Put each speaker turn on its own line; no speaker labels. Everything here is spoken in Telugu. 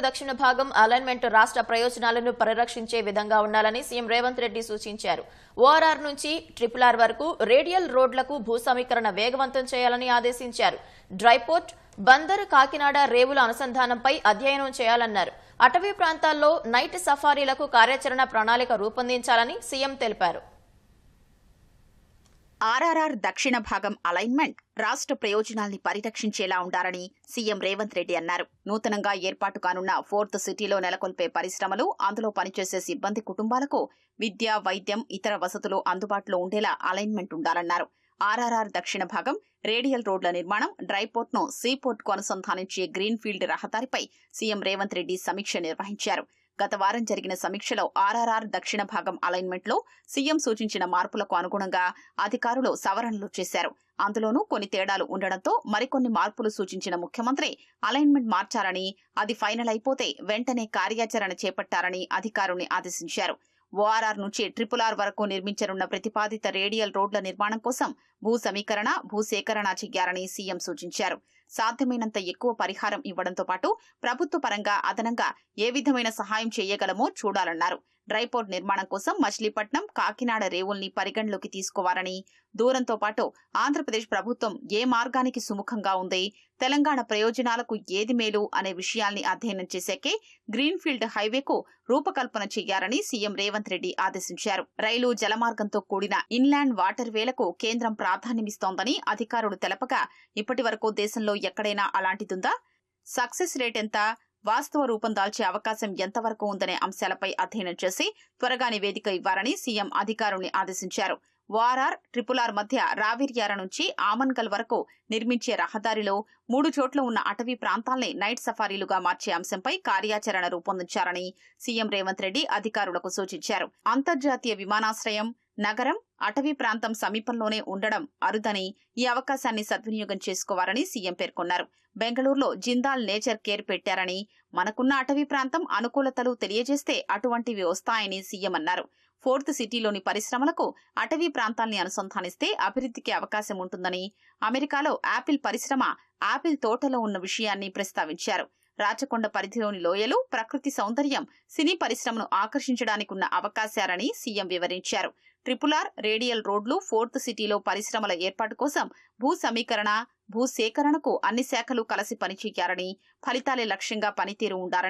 దక్షిణ భాగం అలైన్మెంట్ రాష్ట్ర ప్రయోజనాలను పరిరక్షించే విధంగా ఉండాలని సీఎం రేవంత్ రెడ్డి సూచించారు. ఓఆర్ఆర్ నుంచి RRR వరకు రేడియల్ రోడ్లకు భూ సమీకరణ వేగవంతం చేయాలని ఆదేశించారు. డ్రైపోర్ట్, బందర్, కాకినాడ రేవుల అనుసంధానంపై అధ్యయనం చేయాలన్నారు. అటవీ ప్రాంతాల్లో నైట్ సఫారీలకు కార్యాచరణ ప్రణాళిక రూపొందించాలని సీఎం తెలిపారు.
ఆర్ఆర్ఆర్ దక్షిణ భాగం అలైన్మెంట్ రాష్ట్ర ప్రయోజనాల్ని పరిరక్షించేలా ఉండాలని సీఎం రేవంత్ రెడ్డి అన్నారు. నూతనంగా ఏర్పాటు కానున్న 4th సిటీలో నెలకొల్పే పరిశ్రమలు, అందులో పనిచేసే సిబ్బంది కుటుంబాలకు విద్య, వైద్యం, ఇతర వసతులు అందుబాటులో ఉండేలా అలైన్మెంట్ ఉండాలన్నారు. ఆర్ఆర్ఆర్ దక్షిణ భాగం రేడియల్ రోడ్ల నిర్మాణం, డ్రైపోర్ట్ ను సీపోర్ట్ కు అనుసంధానించే గ్రీన్ఫీల్డ్ రహదారిపై సీఎం రేవంత్ రెడ్డి సమీక్ష నిర్వహించారు. గత వారం జరిగిన సమీక్షలో ఆర్ఆర్ఆర్ దక్షిణ భాగం అలైన్మెంట్ లో సీఎం సూచించిన మార్పులకు అనుగుణంగా అధికారులు సవరణలు చేశారు. అందులోనూ కొన్ని తేడాలు ఉండడంతో మరికొన్ని మార్పులు సూచించిన ముఖ్యమంత్రి అలైన్మెంట్ మార్చారని, అది ఫైనల్ అయిపోతే వెంటనే కార్యాచరణ చేపట్టారని అధికారుల్ని ఆదేశించారు. ఓఆర్ఆర్ నుంచి RRR వరకు నిర్మించనున్న ప్రతిపాదిత రేడియల్ రోడ్ల నిర్మాణం కోసం భూ సమీకరణ, భూసేకరణ చెయ్యాలని సీఎం సూచించారు. సాధ్యమైనంత ఎక్కువ పరిహారం ఇవ్వడంతో పాటు ప్రభుత్వ పరంగా అదనంగా ఏ విధమైన సహాయం చేయగలమో చూడాలన్నారు. డ్రైపోర్ట్ నిర్మాణం కోసం మచిలీపట్నం, కాకినాడ రేవుల్ని పరిగణలోకి తీసుకోవాలని, దూరంతో పాటు ఆంధ్రప్రదేశ్ ప్రభుత్వం ఏ మార్గానికి సుముఖంగా ఉంది, తెలంగాణ ప్రయోజనాలకు ఏది మేలు అనే విషయాల్ని అధ్యయనం చేశాకే గ్రీన్ఫీల్డ్ హైవేకు రూపకల్పన చేయాలని సీఎం రేవంత్ రెడ్డి ఆదేశించారు. రైలు, జలమార్గంతో కూడిన ఇన్లాండ్ వాటర్ వేలకు కేంద్రం ప్రాధాన్యమిస్తోందని అధికారులు తెలపగా, ఇప్పటి వరకు దేశంలో ఎక్కడైనా అలాంటిదుందా, సక్సెస్ రేట్ ఎంత, వాస్తవ రూపం దాల్చే అవకాశం ఎంతవరకు ఉందనే అంశాలపై అధ్యయనం చేసి త్వరగా నివేదిక ఇవ్వాలని సీఎం అధికారుల్ని ఆదేశించారు. ఓఆర్ఆర్, RRR మధ్య రావిర్యాల నుంచి ఆమన్గల్ వరకు నిర్మించే రహదారిలో 3 చోట్ల ఉన్న అటవీ ప్రాంతాల్ని నైట్ సఫారీలుగా మార్చే అంశంపై కార్యాచరణ రూపొందించాలని సీఎం రేవంత్ రెడ్డి అధికారులకు సూచించారు. అంతర్జాతీయ విమానాశ్రయం, నగరం, అటవీ ప్రాంతం సమీపంలోనే ఉండడం అరుదని, ఈ అవకాశాన్ని సద్వినియోగం చేసుకోవాలని సీఎం పేర్కొన్నారు. బెంగళూరులో జిందాల్ నేచర్ కేర్ పెట్టారని, మనకున్న అటవీ ప్రాంతం అనుకూలతలు తెలియజేస్తే అటువంటివి వస్తాయని సీఎం అన్నారు. 4th సిటీలోని పరిశ్రమలకు అటవీ ప్రాంతాల్ని అనుసంధానిస్తే అభివృద్ధికి అవకాశం ఉంటుందని, అమెరికాలో యాపిల్ పరిశ్రమ యాపిల్ తోటలో ఉన్న విషయాన్ని ప్రస్తావించారు. రాచకొండ పరిధిలోని లోయలు, ప్రకృతి సౌందర్యం సినీ పరిశ్రమను ఆకర్షించడానికున్న అవకాశాలని సీఎం వివరించారు. RRR, రేడియల్ రోడ్లు, 4th సిటీలో పరిశ్రమల ఏర్పాటు కోసం భూ సమీకరణ, భూసేకరణకు అన్ని శాఖలు కలిసి పనిచేయాలని, ఫలితాలే లక్ష్యంగా పనితీరు ఉండాలని